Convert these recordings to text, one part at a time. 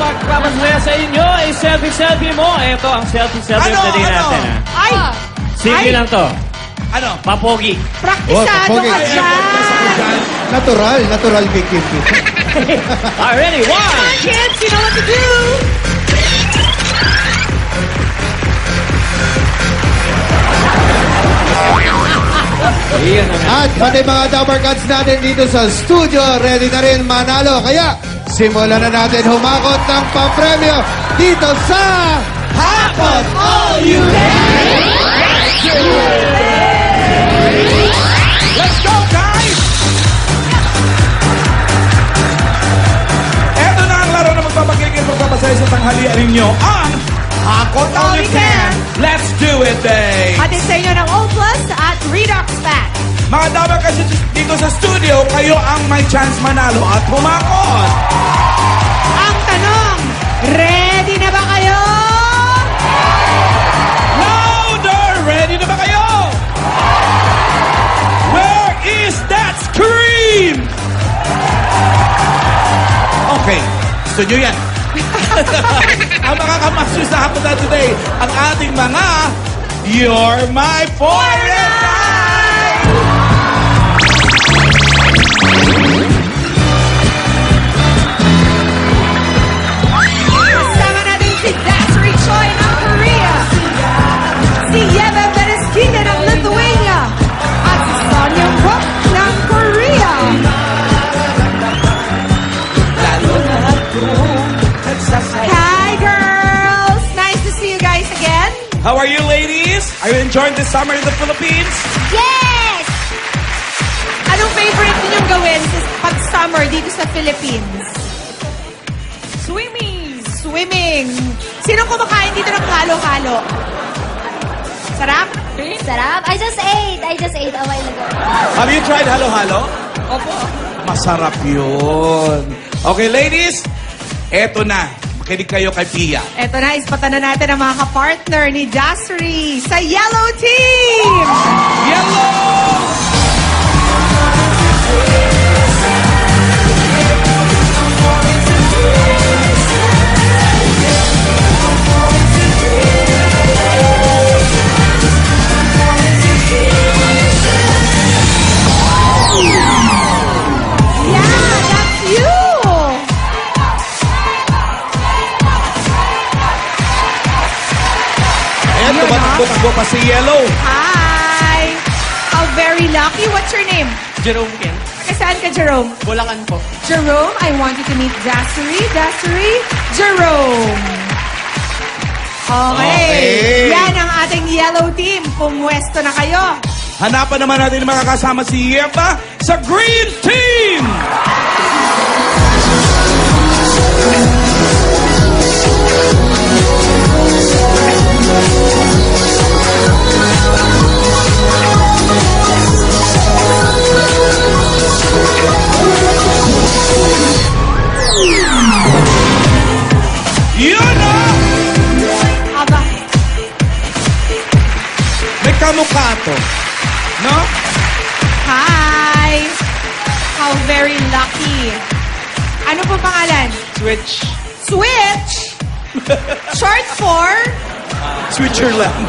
magpapasaya sa inyo ay selfie mo. Ito ang selfie natin. Ay! Sige lang to. Ano? Papogi. Praktisado ka dyan! Natural kay Kim. Already, one! Come on, kids! You know what to do! At pati mga Dapper Cats natin dito sa studio, ready na rin manalo. Kaya, simulan na natin humakot ng papremyo dito sa Hakot All You Can! Let's go, guys! Eto na ang laro na magpapasaya sa tanghalian ninyo. Ang Hakot All You Can! Let's do it, babe! Hatid sa inyo ng O Plus at Redox Pack. Mga Dapper Cats dito sa studio, kayo ang may chance manalo at humakot! Ang tanong, ready na ba kayo? Louder! Ready na ba kayo? Where is that scream? Okay, studio yan. Ang makakamasyo sa hapon na today, ang ating mga You're My Foreign! Kasama natin si Dasri Choi ng Korea, si Yeva Bereskina ng Lithuania, at si Sonia Kwok ng Korea. Hi, girls! Nice to see you guys again. How are you, ladies? Are you enjoying the summer in the Philippines? Yes! Anong favorite ninyong gawin pag summer dito sa Philippines? Swimming. Sinong kumakain dito ng halo-halo? Sarap? Sarap. I just ate a while ago. Have you tried halo-halo? Opo. Masarap yun. Okay, ladies, eto na. Makinig kayo kay Pia. Eto na, ispatan na natin ang mga kapartner ni Dasri sa Yellow Team! Yellow! Yeah, that's you! Ayan, tumatakbo pa si Yellow. Hi! How very lucky. What's your name? Jerome Ken. Saan ka, Jerome? Bulacan po. Jerome, I want you to meet Dasri. Dasri, Jerome. Okay. Yan ang ating Yellow Team. Pumwesto na kayo. Hanapan naman natin makakasama si Yeva sa Green Team! Yun na! Aba, May kamukha to. No? hi! How very lucky. Ano po pangalan? Switch. Switch? Short for? Switzerland.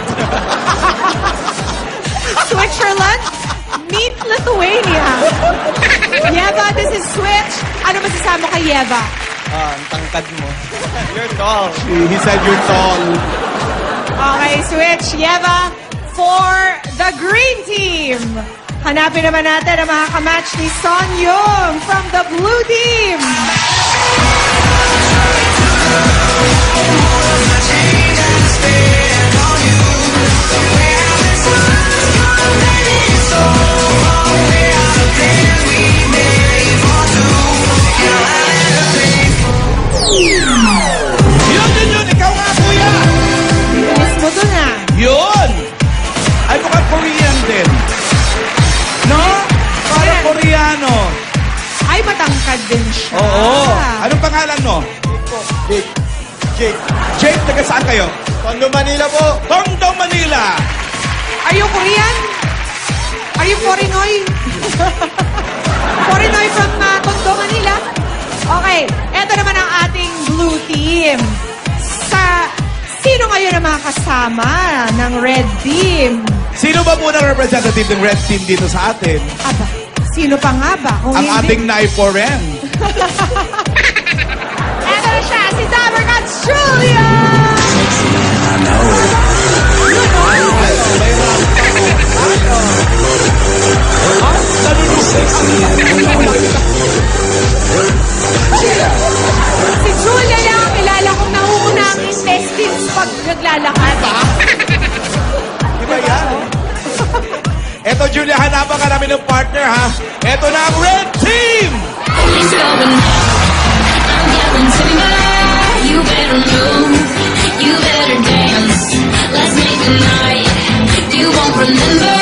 Switzerland? Meet Lithuania. Yeva, this is Switch. Ano masasama kay Yeva? Ang tangkad mo. You're tall. He said you're tall. Okay, Switch. Yeva, for the Green Team. Hanapin naman natin ang mga kamatch ni Son Young from the Blue Team. Yun. Ikaw nga, kuya. Mismo doon na. Yun. Ay, mukhang Korean din. No? Parang Koreano. Ay, matangkad din siya. Oo. Anong pangalan mo? Jake. Jake, taga saan kayo? Tondo, Manila po. Tondo, Manila. Are you Korean? Are you Porinoy? Porinoy from Tondo, Manila? Okay, eto naman ang ating Blue Team. mga kasama ng Red Team. Sino ba muna representative ng Red Team dito sa atin? Aba, sino pa nga ba? Kung Ang hindi... ating Naiforen. Eto na siya, si Dabarkats Julia! Si Julia lang ang kilala kong nauuna ang intestines pag naglalakad. Diba yan? Eto, Julia, hanapan ka namin ng partner, ha? Eto na ang Red Team! It's going down. I'm yelling timber. You better move. You better dance. Let's make a night. You won't remember.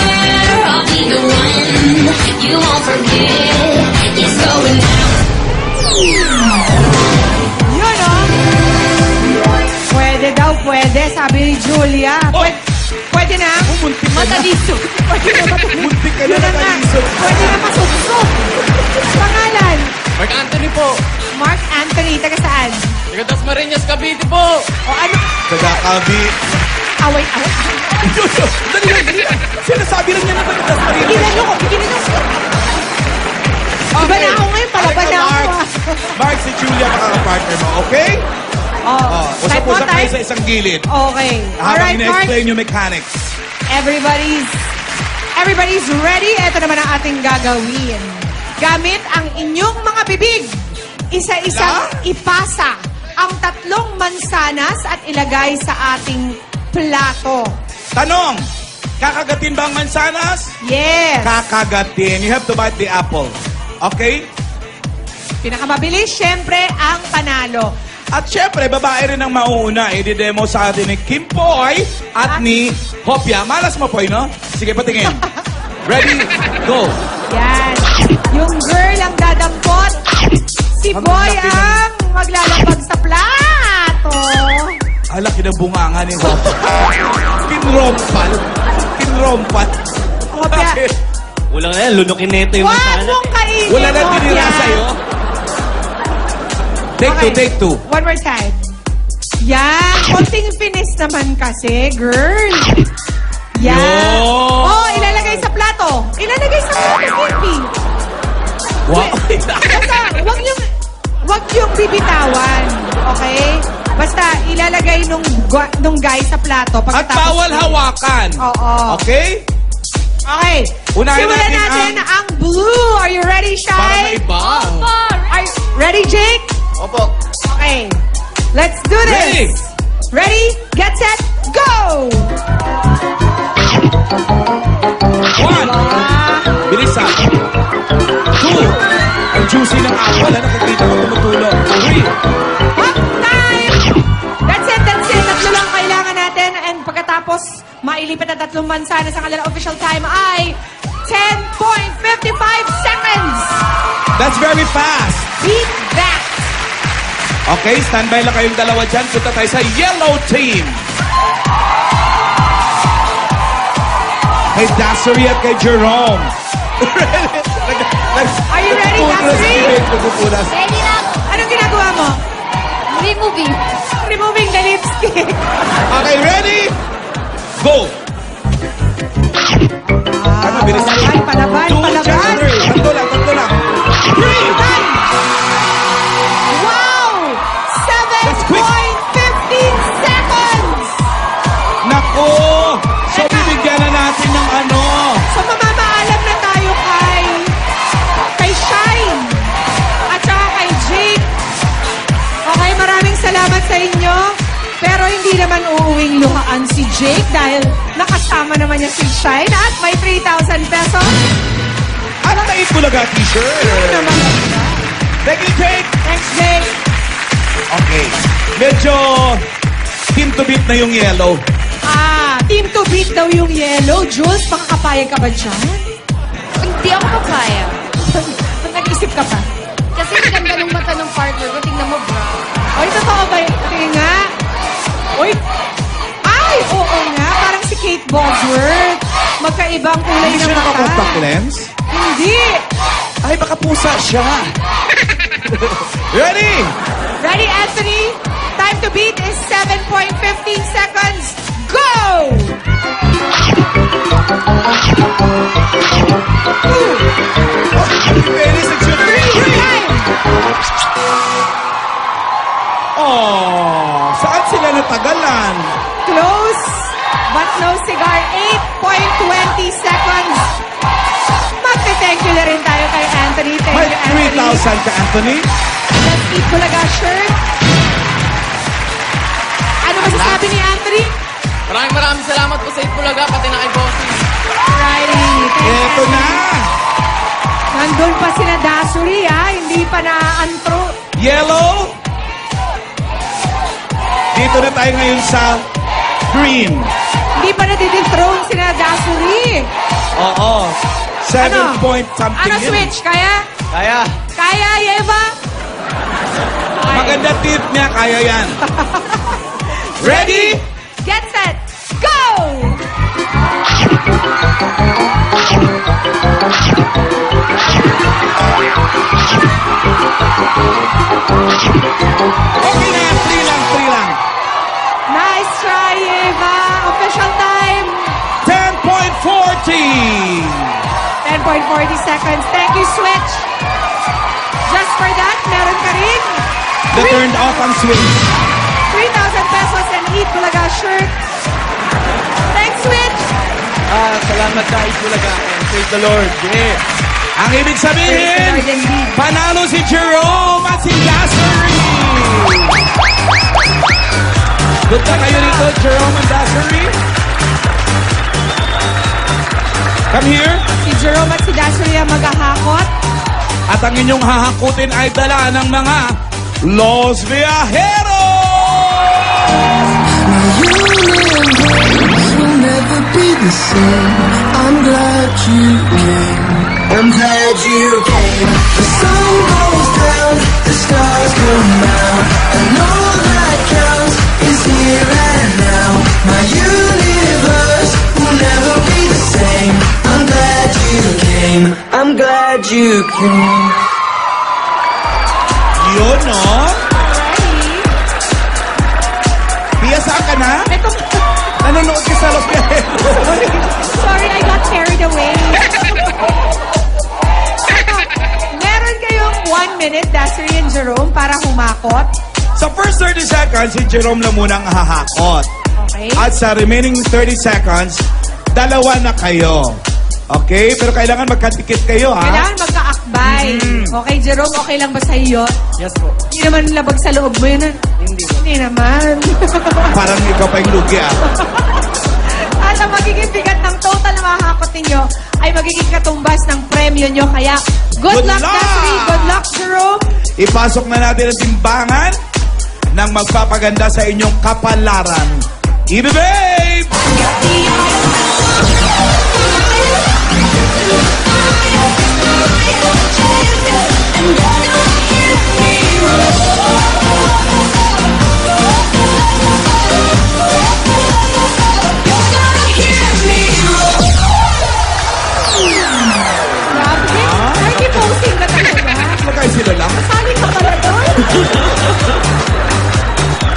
I'll be the one. You won't forget. It's going down. Yun, oh. Pwede daw, pwede, sabi ni Julia. Oh. Pwede na. Muntik ka na. Mataliso. Pwede na mataliso. Muntik ka na Yun nga. mataliso. Pwede na masuksok. Pangalan? Mark Anthony po. Mark Anthony. Taga saan? Taga Dasmariñas, Cavite po. O ano? Taga-Kabi. Away. Dali lang. Sinasabi lang niya na pagkakas pa rin. Bigilan nyo ko. Bigilan nyo ko. Iba na ako ngayon. Palaban na ako. Mark, si Julia makaka-partner mo, okay? Oh, type mo, Usap-usap kayo type. sa isang gilid. Okay. Habang Alright, Mark. ina-explain yung mechanics. Everybody's ready. Ito naman ang ating gagawin. Gamit ang inyong mga bibig. Isa-isang ipasa ang 3 mansanas at ilagay sa ating plato. Tanong, kakagatin ba ang mansanas? Yes. Kakagatin. You have to bite the apple. Okay? Pinakamabilis, syempre, ang panalo. At syempre, babae rin ang mauuna. I-demo sa atin ni Kim Poy at ni Hopia. Malas mo, Poy, no? Sige, patingin. Ready? Go. Yan. Yung girl ang dadampot. Si Ang boy laki ang maglalabag sa plato. Alaki ng bunganga ni Hopia. Kinrompal. Kinrompat. Hopia. Bakit? Wala na yan, lunukin neto yung Huwag masana. mong kainin, Wala na tinira Hopia. sa'yo. Take two. One more time. Yan. Konting finish naman kasi, girl. Yan. Yo. Oh, ilalagay sa plato. Ilalagay sa plato, Kimby. Wow. Basta, wag yung bibitawan. Okay? Basta, ilalagay nung guy sa plato. At Pagkatapos, bawal hawakan. Oo. Okay? Okay. Unahin Simulan natin natin ang blue. Are you ready, Shai? Para maiba. Are you ready, Jake? Opo. Okay. Let's do Ready? this. Ready? Get set, go! 1. Bilis ha. 2. Ang juicy ng apple. Nakikita ko tumutulo. 3. Hop time! That's it. Tatlo lang kailangan natin. And pagkatapos, mailipat ang 3 mansanas ang kanilang official time ay 10.55 seconds. That's very fast. Beat that. Okay, standby lang kayong dalawa dyan. Punta tayo sa yellow team. Kay Dassery at kay Jerome. Are you ready, Dassery? Nagpupunas. Ready na ako. Anong ginagawa mo? Removing. Removing the lipstick. Okay, ready? Go! Ano, bilis na. Palaban. 2, 3. Tatlo lang. 3. Done. Wow! That's quick. 7.15 seconds! Nako! So, bibigyan na natin ng ano. So, mamamaalam na tayo kay Shine at saka kay Jake. Okay, maraming salamat sa inyo. Pero hindi naman uuwing luhaan si Jake dahil nakasama naman niya si Shine at may 3,000 pesos. Ano na Bulaga t-shirt? Ano naman? Thank you, Jake! Thanks, Jake. Okay. Medyo team to beat na yung yellow. Team to beat daw yung yellow. Jules, makakapayag ka ba dyan? Hindi ako papaya. Nag-isip ka pa? Kasi ang ganda ng mata ng partner ko. Tingnan mo, bro. Oy, totoo ba? Tingnan nga. Oy! Ay! Oo nga. Parang si Kate Bosworth. Magkaibang kulay Hindi ng siya mata. naka-contact lens? Hindi! Ay, baka pusa siya. Ready? Ready, Anthony? Time to beat is 7.15 seconds. Oh, saan sila natagalan? Close, but no cigar. 8.20 seconds. Magte-thank you na rin tayo kay Anthony. Thank May you, Anthony. 3,000 ka, Anthony. Let's eat Bulaga shirt. Ano masasabi ni Anthony? Maraming salamat po sa Itbulaga, pati na kay Bossy. Alrighty. Eto na. Nandun pa sila Dasuri, ha? Hindi pa na-antro. Yellow. Dito na tayo ngayon sa green. Hindi pa na-dethrone sila Dasuri. Oo. 7 point something. Ano yun. switch? Kaya? Kaya. Kaya, Eva? Maganda tip niya, kaya yan. Ready? Get set. Go! Okay na, 3 lang. Nice try, Eva. Official time. 10.40. 10.40 seconds. Thank you, Switch. Just for that, meron ka rin The turned off ang switch. 3,000 pesos and Eat Bulaga shirt. Thanks, Switch. Salamat sa Itbulaga and praise the Lord. Yeah. Ang ibig sabihin, panalo si Jerome at si Dassery. Good na kayo rito, Jerome and Dassery. Come here. Si Jerome at si Dasuri ang maghahakot. At ang inyong hahakutin ay dala ng mga Los Viajeros! Will never be the same. I'm glad you came. I'm glad you came. The sun goes down, the stars come out, and all that counts is here and now. My universe will never be the same. I'm glad you came. I'm glad you came. Yun, no? Pia, saan ka na? Nanonood ka sa Los Viajeros. Sorry, I got carried away. Meron kayong 1 minute, Dasuri and Jerome, para humakot. Sa first 30 seconds, si Jerome lang munang hahakot. Okay? At sa remaining 30 seconds, dalawa na kayo. Okay? Pero kailangan magkatikit kayo, ha? Kailangan magkaakbay. Okay, Jerome, okay lang ba sa iyo? Yes po. Hindi naman labag sa loob mo yun. Hindi. Hindi naman. Parang ikaw pa yung lugi, ah. At ang magiging bigat ng total na mahakot ninyo ay magiging katumbas ng premyo nyo. Kaya, good luck, Dasuri. Good luck, Jerome. Ipasok na natin ang timbangan ng magpapaganda sa inyong kapalaran. Ibe, babe! Grabe. Nag-posting ka talaga. Magkaya sila lang. Sali ka pala doon.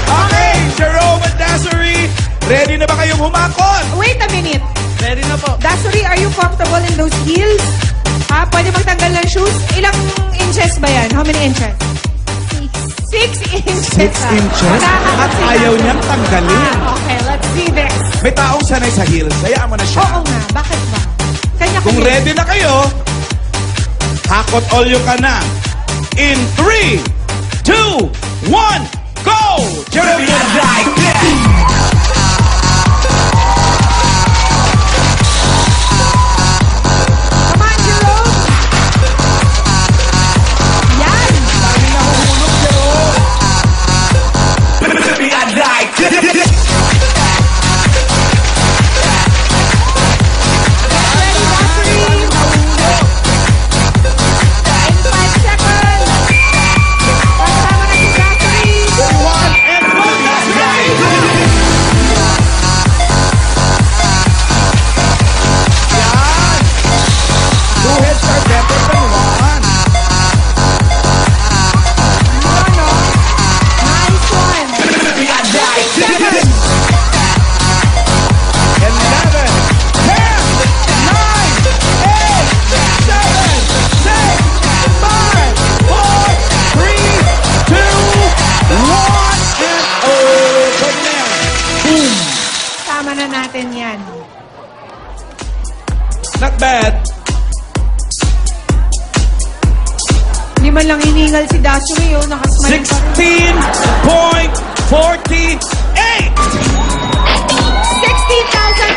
Okay, Jerome and Dassery, ready na ba kayong humakot? Wait a minute. Ready na po. Dasuri, are you comfortable in those heels? Ha? Pwede magtanggal ng shoes? Ilang inches ba yan? How many inches? 6 inches. 6 inches? At ayaw niyang tanggalin. Okay, let's see this. May taong sanay sa heels. Hayaan mo na siya. Oo nga, bakit ba? Kung ready na kayo, hakot all you can na. In 3, 2, 1, go! Jeremy and like this! Come on, Jerome! Yan! Dami na humulog, Jerome! Baby, I like this. Ready, Dasuri? In 5 seconds! Kasama na si Dasuri! 1 and 20! natin yan. Not bad. Hindi man lang hiningal si Dasuri, oh. Nakasmile pa rin. 16.48!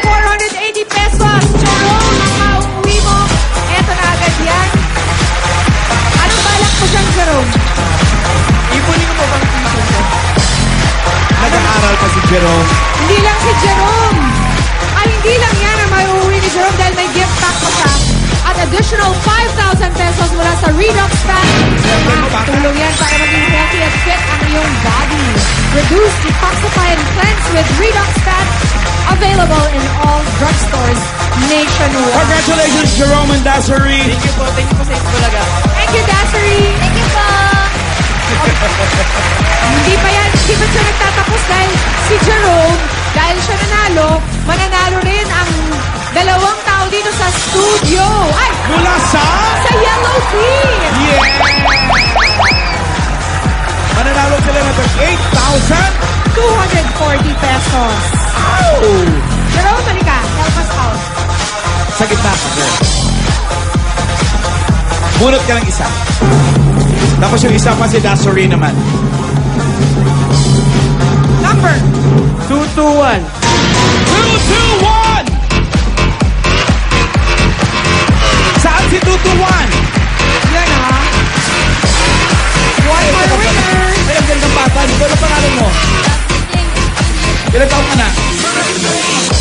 16,480 pesos. Jerome, ang mauuwi mo. Eto na agad yan. Anong balak mo dyan, Jerome? Ipunin mo bang piso ko? Nag-aaral pa si Jerome. Hindi lang si Jerome. Ay, hindi lang yan ang mauuwi ni Jerome dahil may gift pack pa siya. At additional 5,000 pesos mula sa Redox Fat. Tulong yan para maging healthy at fit ang iyong body. Reduce, detoxify, and cleanse with Redox Fat. Available in all drugstores nationwide. Congratulations, Jerome and Dassery. Thank you po sa Itbulaga. Thank you, Dassery. Thank you po. Hindi pa siya nagtatapos dahil si Jerome, dahil siya nanalo, mananalo rin ang dalawang tao dito sa studio. Ay! Mula sa Yellow Team! Yeah! Mananalo sila ng 240 pesos. 8,000. Oh! Jerome, halika. Help us out. Sa gitna. Bunot ka ng isa. Tapos yung isa pa si Dassery naman. Number. 221. 221! Saan si 221? Yan ha. One more winner. Ay, ang gandang bata. Ano ang pangalan mo? Ilan taon ka na?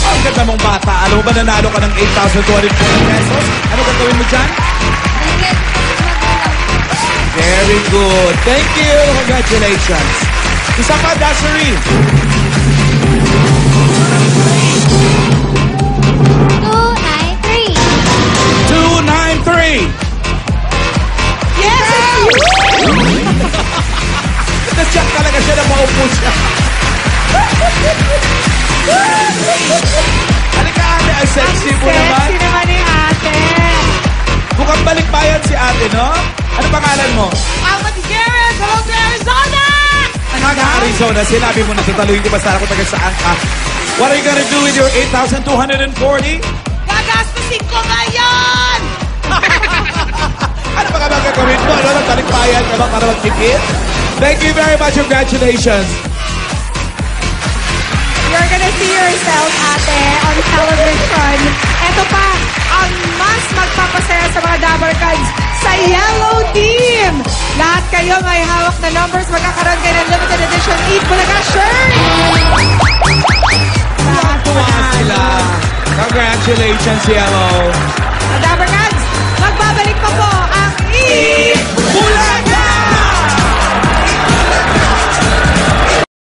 Ang ganda mong bata. Alam mo ba nanalo ka ng 8,240 pesos? Ano gagawin mo dyan? Very good. Thank you. Congratulations. Isa pa, Dassery. 293. 293. Yes, it's you. Nasyak talaga siya na maupo siya. Halika, ate. Ang sexy po naman. Sexy naman ni ate. Mukhang balikbayan si ate, no? Ano pangalan mo? I'm Gutierrez. Hello to Arizona. Arizona. Sinabi mo na tataluhin ko basta ako taga saan ka. What are you gonna do with your 8,240? Gagastusin ko ngayon. Ano ba ka gagawin mo? Ano? Nagbalikbayan ka ba para magtipid? Thank you very much. Congratulations. You're gonna see yourself, ate, on television. Ito pa, ang mas magpapasaya sa mga Dabber Cards sa Yellow Team. Lahat kayo may hawak na numbers. Magkakaroon kayo ng limited edition 8 Bulaga shirt. Lahat po Sila. Congratulations, Yellow. Sa Dabber Cards, magbabalik pa po ang Eat